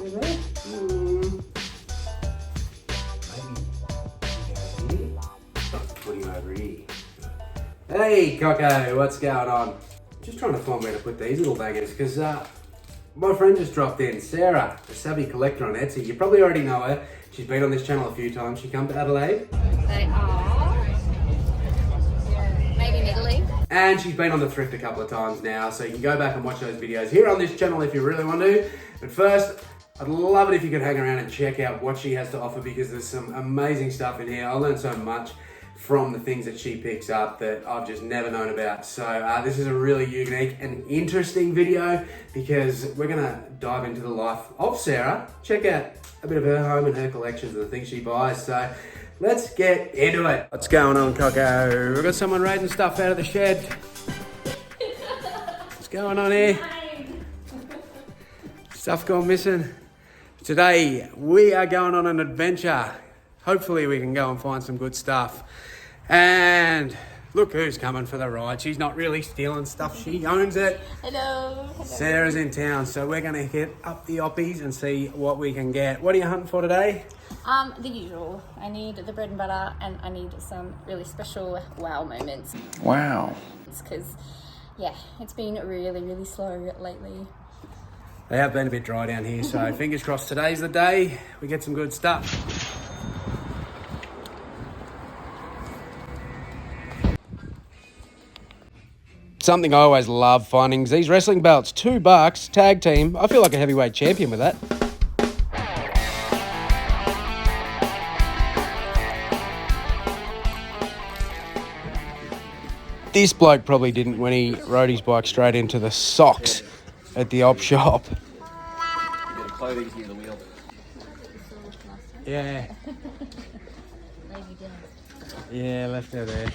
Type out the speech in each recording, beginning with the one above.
Is there? Maybe. Put him over here. Hey, Coco, what's going on? Just trying to find where to put these little baggers because my friend just dropped in, Sarah, a savvy collector on Etsy. You probably already know her. She's been on this channel a few times. She come to Adelaide. They are. Maybe in Italy. And she's been on the Thrift a couple of times now, so you can go back and watch those videos here on this channel if you really want to. But first, I'd love it if you could hang around and check out what she has to offer because there's some amazing stuff in here. I learned so much from the things that she picks up that I've just never known about. So this is a really unique and interesting video because we're gonna dive into the life of Sarah, check out a bit of her home and her collections and the things she buys. So let's get into it. What's going on, Coco? We've got someone raiding stuff out of the shed. What's going on here? Stuff gone missing. Today we are going on an adventure. Hopefully we can go and find some good stuff. And look who's coming for the ride. She's not really stealing stuff, she owns it. Hello. Sarah's in town, so we're gonna hit up the oppies and see what we can get. What are you hunting for today? The usual. I need the bread and butter and I need some really special wow moments. Wow. It's because, yeah, it's been really slow lately. They have been a bit dry down here, so fingers crossed today's the day we get some good stuff. Something I always love finding is these wrestling belts, $2, tag team. I feel like a heavyweight champion with that. This bloke probably didn't when he rode his bike straight into the socks at the op shop. You got clothing near the wheel. Yeah. Yeah, left her there.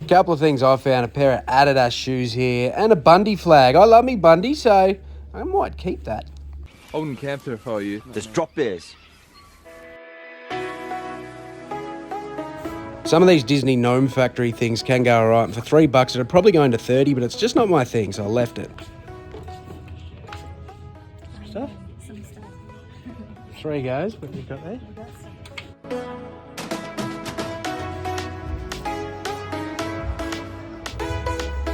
A couple of things I found, a pair of Adidas shoes here and a Bundy flag. I love me Bundy, so I might keep that. I wouldn't camp there if I were you. There's drop bears. Some of these Disney Gnome Factory things can go alright, and for $3 it'd probably go into 30, but it's just not my thing, so I left it. Stuff? Some stuff. 3 goes, what have you got there?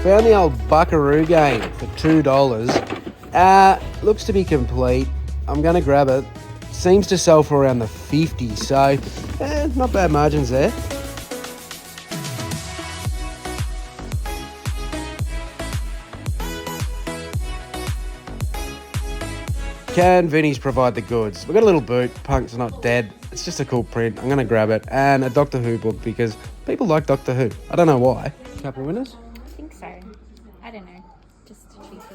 Found the old Buckaroo game for $2. Looks to be complete. I'm going to grab it. Seems to sell for around the 50, so not bad margins there. Can Vinnie's provide the goods? We've got a little boot, Punk's Not Dead. It's just a cool print. I'm going to grab it. And a Doctor Who book because people like Doctor Who. I don't know why. Couple of winners? I think so. I don't know. Just cheapest.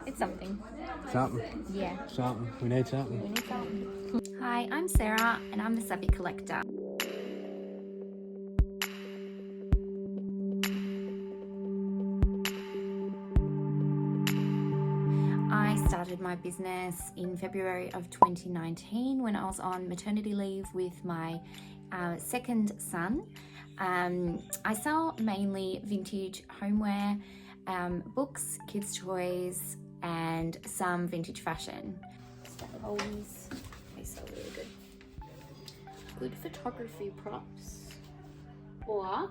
It's something. Something. Yeah. Something. We need something. We need something. Hi, I'm Sarah and I'm the Savvy Collector. I started my business in February of 2019 when I was on maternity leave with my second son. I sell mainly vintage homeware, books, kids' toys, and some vintage fashion. Always, they sell really good. Good photography props or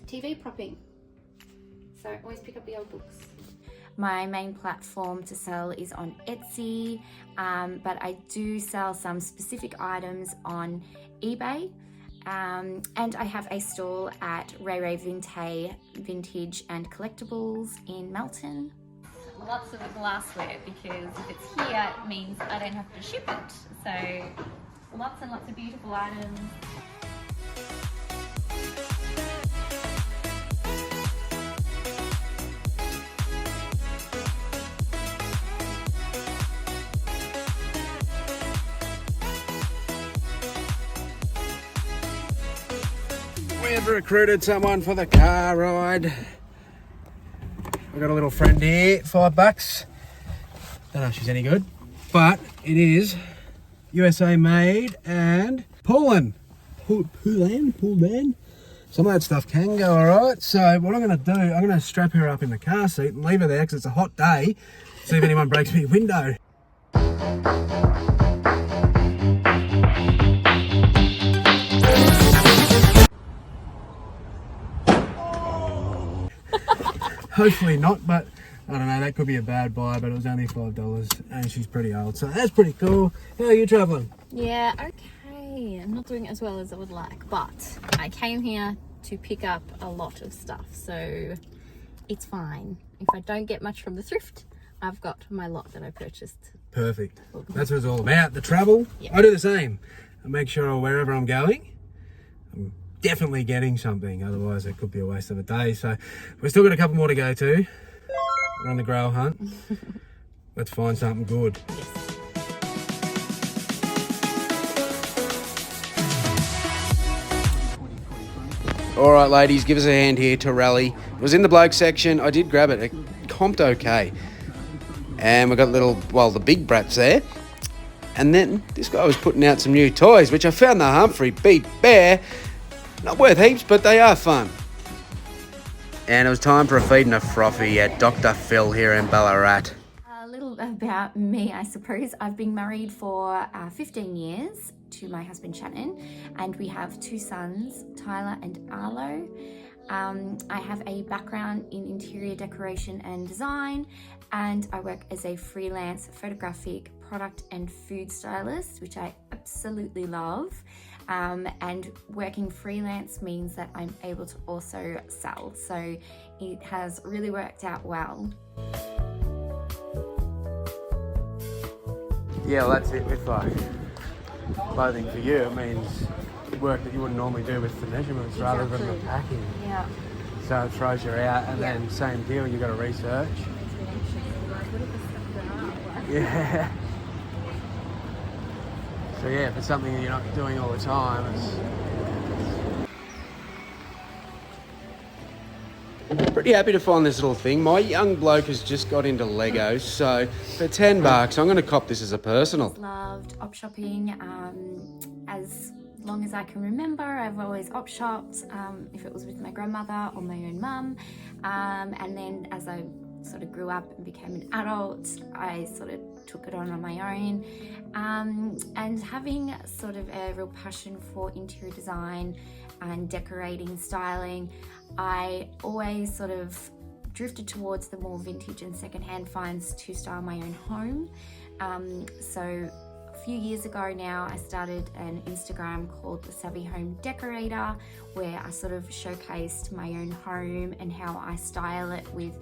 TV propping. So always pick up the old books. My main platform to sell is on Etsy, but I do sell some specific items on eBay. And I have a stall at Ray Vintage and Collectibles in Melton. Lots of glassware because if it's here, it means I don't have to ship it. So lots and lots of beautiful items. We've recruited someone for the car ride. We've got a little friend here, $5. Don't know if she's any good, but it is USA made and Poland. Poland. Some of that stuff can go all right. So what I'm going to do, I'm going to strap her up in the car seat and leave her there because it's a hot day. See if anyone breaks me window. Hopefully not, but I don't know, that could be a bad buy, but it was only $5 and she's pretty old, so that's pretty cool. How are you travelling? Yeah, okay. I'm not doing as well as I would like, but I came here to pick up a lot of stuff, so it's fine. If I don't get much from the thrift, I've got my lot that I purchased. Perfect. That's what it's all about, the travel. Yeah. I do the same. I make sure wherever I'm going, I'm definitely getting something, otherwise it could be a waste of a day. So we've still got a couple more to go to. We're on the grail hunt. Let's find something good. Yes. All right, ladies, give us a hand here to rally. It was in the bloke section. I did grab it. It comped okay. And we got the big brats there. And then this guy was putting out some new toys, which I found the Humphrey Beat Bear. Not worth heaps, but they are fun. And it was time for a feed and a froffie at Dr. Phil here in Ballarat. A little about me, I suppose. I've been married for 15 years to my husband Shannon, and we have 2 sons, Tyler and Arlo. I have a background in interior decoration and design, and I work as a freelance photographic product and food stylist, which I absolutely love. And working freelance means that I'm able to also sell, so it has really worked out well. Yeah, well, that's it with clothing for you. It means work that you wouldn't normally do with the measurements rather than the packing. Yeah. So it throws you out, and then same deal, you got to research. Yeah. So yeah, if it's something that you're not doing all the time, it's pretty happy to find this little thing. My young bloke has just got into Legos, so for $10, I'm going to cop this as a personal. Loved op shopping. As long as I can remember, I've always op shopped, if it was with my grandmother or my own mum. And then as I sort of grew up and became an adult, I sort of took it on my own. And having sort of a real passion for interior design and decorating, styling, I always sort of drifted towards the more vintage and secondhand finds to style my own home. So a few years ago now, I started an Instagram called The Savvy Home Decorator, where I sort of showcased my own home and how I style it with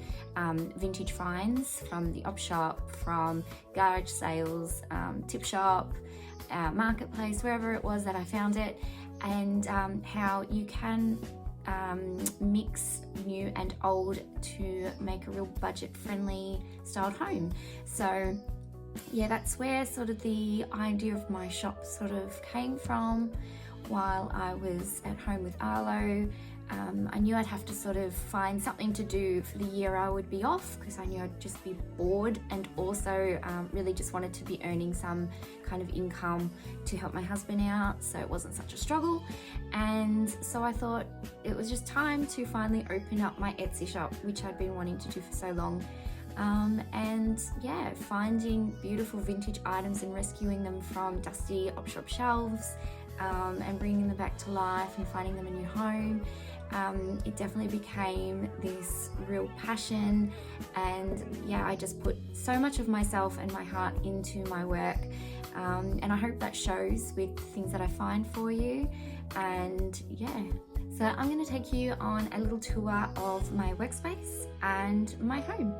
vintage finds from the op shop, from garage sales, tip shop, marketplace, wherever it was that I found it, and how you can mix new and old to make a real budget-friendly styled home. So yeah, that's where sort of the idea of my shop sort of came from. While I was at home with Arlo, I knew I'd have to sort of find something to do for the year I would be off, because I knew I'd just be bored, and also really just wanted to be earning some kind of income to help my husband out, so it wasn't such a struggle. And so I thought it was just time to finally open up my Etsy shop, which I'd been wanting to do for so long. And yeah, finding beautiful vintage items and rescuing them from dusty op shop shelves, and bringing them back to life and finding them a new home. It definitely became this real passion, and yeah, I just put so much of myself and my heart into my work, and I hope that shows with things that I find for you. And yeah, so I'm going to take you on a little tour of my workspace and my home.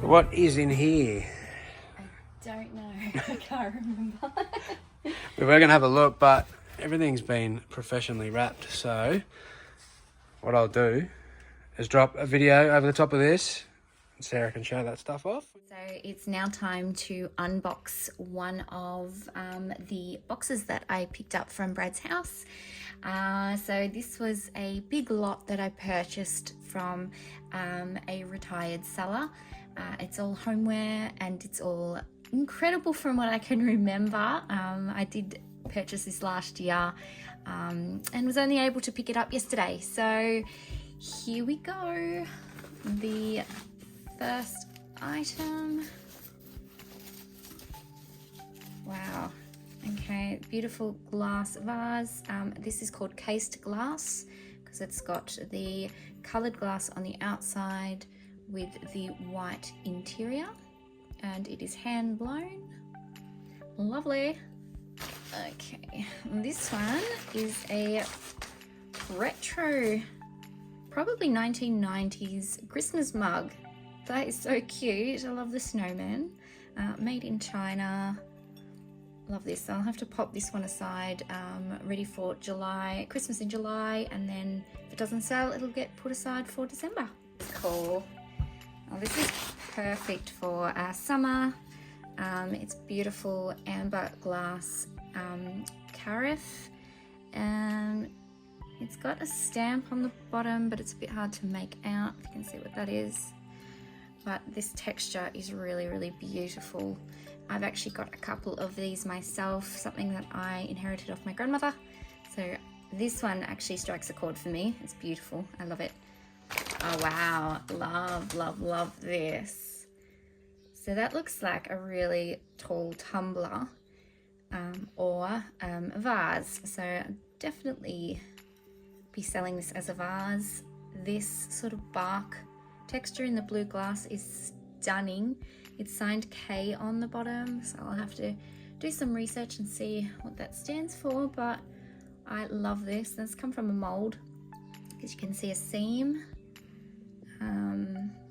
What is in here? I don't know. I can't remember. We were going to have a look, but everything's been professionally wrapped. So what I'll do is drop a video over the top of this. And Sarah can show that stuff off. So it's now time to unbox one of the boxes that I picked up from Brad's house. So this was a big lot that I purchased from a retired seller. It's all homeware and it's all incredible from what I can remember. I did purchase this last year and was only able to pick it up yesterday. So here we go. The first item. Wow. Okay, beautiful glass vase. This is called cased glass because it's got the coloured glass on the outside with the white interior, and it is hand blown. Lovely. Okay, this one is a retro, probably 1990s Christmas mug. That is so cute. I love the snowman. Made in China. Love this. I'll have to pop this one aside, ready for July, Christmas in July, and then if it doesn't sell, it'll get put aside for December. Cool. Oh, this is perfect for summer. It's beautiful amber glass carafe. It's got a stamp on the bottom, but it's a bit hard to make out. If you can see what that is. But this texture is really, really beautiful. I've actually got a couple of these myself, something that I inherited off my grandmother. So this one actually strikes a chord for me. It's beautiful. I love it. Oh, wow. Love, love, love this. So that looks like a really tall tumbler or a vase. So I'll definitely be selling this as a vase. This sort of bark texture in the blue glass is stunning. It's signed K on the bottom, so I'll have to do some research and see what that stands for, but I love this. It's come from a mold because you can see a seam,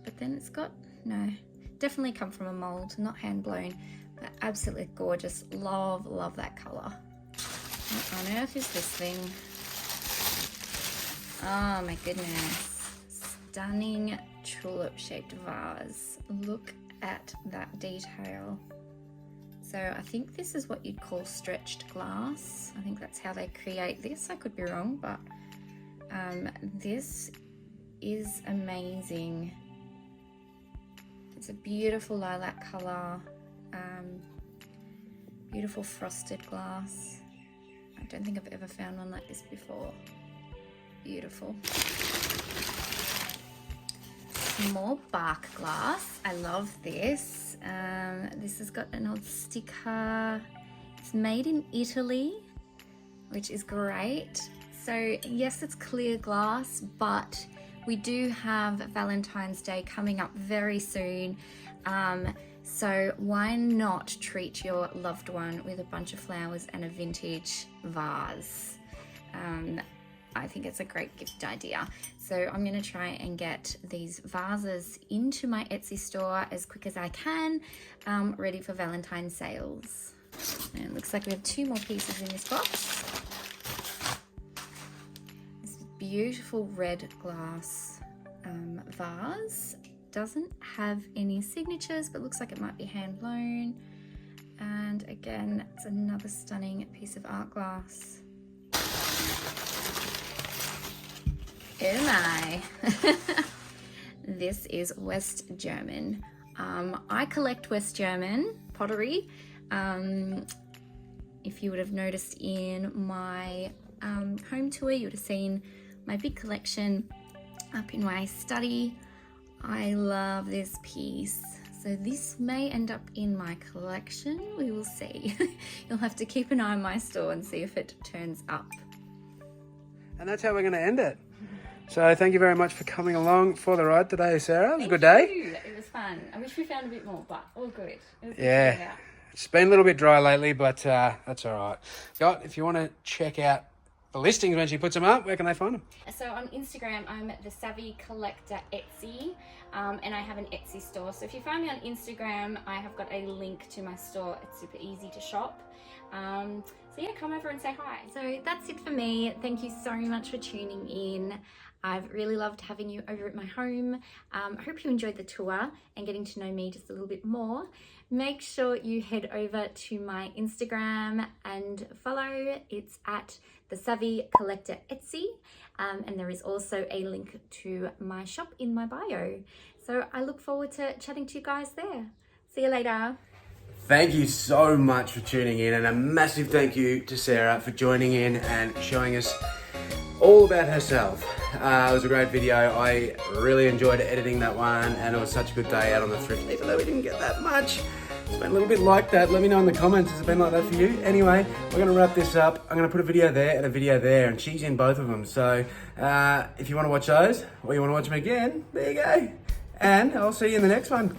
but then it's got, no, definitely come from a mold, not hand blown, but absolutely gorgeous. Love, love that colour. What on earth is this thing? Oh my goodness. Stunning tulip shaped vase. Look at that detail. So I think this is what you'd call stretched glass. I think that's how they create this. I could be wrong, but this is amazing. It's a beautiful lilac color, beautiful frosted glass. I don't think I've ever found one like this before. Beautiful. More bark glass. I love this. This has got an old sticker. It's made in Italy, which is great. So yes, it's clear glass, but we do have Valentine's Day coming up very soon. So why not treat your loved one with a bunch of flowers and a vintage vase? I think it's a great gift idea. So I'm going to try and get these vases into my Etsy store as quick as I can, ready for Valentine's sales. And it looks like we have 2 more pieces in this box. This beautiful red glass vase. Doesn't have any signatures, but looks like it might be hand blown. And again, it's another stunning piece of art glass. Oh my. This is West German. I collect West German pottery. If you would have noticed in my home tour, you would have seen my big collection up in my study. I love this piece. So this may end up in my collection. We will see. You'll have to keep an eye on my store and see if it turns up. And that's how we're going to end it. So thank you very much for coming along for the ride today, Sarah. It was a good day. It was fun. I wish we found a bit more, but all good. It was Yeah. It's been a little bit dry lately, but that's all right. If you want to check out the listings when she puts them up, where can they find them? So on Instagram, I'm the Savvy Collector Etsy, and I have an Etsy store. So if you find me on Instagram, I have got a link to my store. It's super easy to shop. So yeah, come over and say hi. So that's it for me. Thank you so much for tuning in. I've really loved having you over at my home. I hope you enjoyed the tour and getting to know me just a little bit more. Make sure you head over to my Instagram and follow. It's at the Savvy Collector Etsy. And there is also a link to my shop in my bio. So I look forward to chatting to you guys there. See you later. Thank you so much for tuning in, and a massive thank you to Sarah for joining in and showing us all about herself. It was a great video. I really enjoyed editing that one, and it was such a good day out on the thrift, even though we didn't get that much. It's been a little bit like that. Let me know in the comments, has it been like that for you? Anyway, we're gonna wrap this up. I'm gonna put a video there and a video there, and she's in both of them. So if you wanna watch those, or you wanna watch them again, there you go. And I'll see you in the next one.